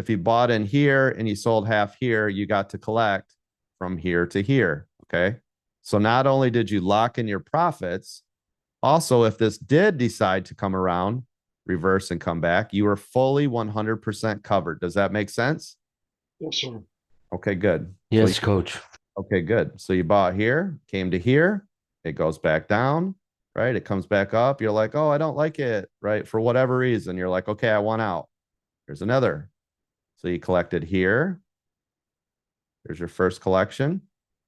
If you bought in here and you sold half here, you got to collect from here to here. Okay. So not only did you lock in your profits, also, if this did decide to come around, reverse and come back, you are fully 100% covered. Does that make sense? Yes, sir. Okay, good. So, Yes, coach. okay, good. So you bought here, came to here, it goes back down, right? It comes back up. You're like, oh, I don't like it, right? For whatever reason, you're like, okay, I want out. There's another. So you collected here. There's your first collection,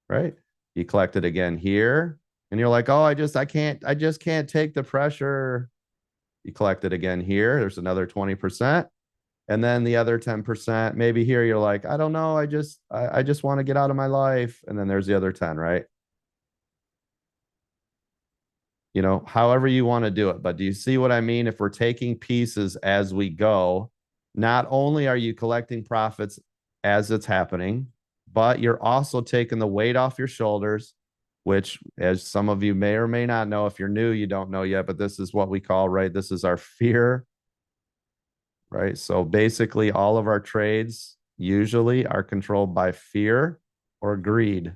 right? You collected again here, and you're like, oh, I just can't take the pressure. You collect it again here. There's another 20%. And then the other 10%, maybe here you're like, I don't know. I just want to get out of my life. And then there's the other 10, right? You know, however you want to do it. But do you see what I mean? If we're taking pieces as we go, not only are you collecting profits as it's happening, but you're also taking the weight off your shoulders, which, as some of you may or may not know, if you're new, you don't know yet, but this is what we call, right? This is our fear, right? So basically, all of our trades usually are controlled by fear or greed.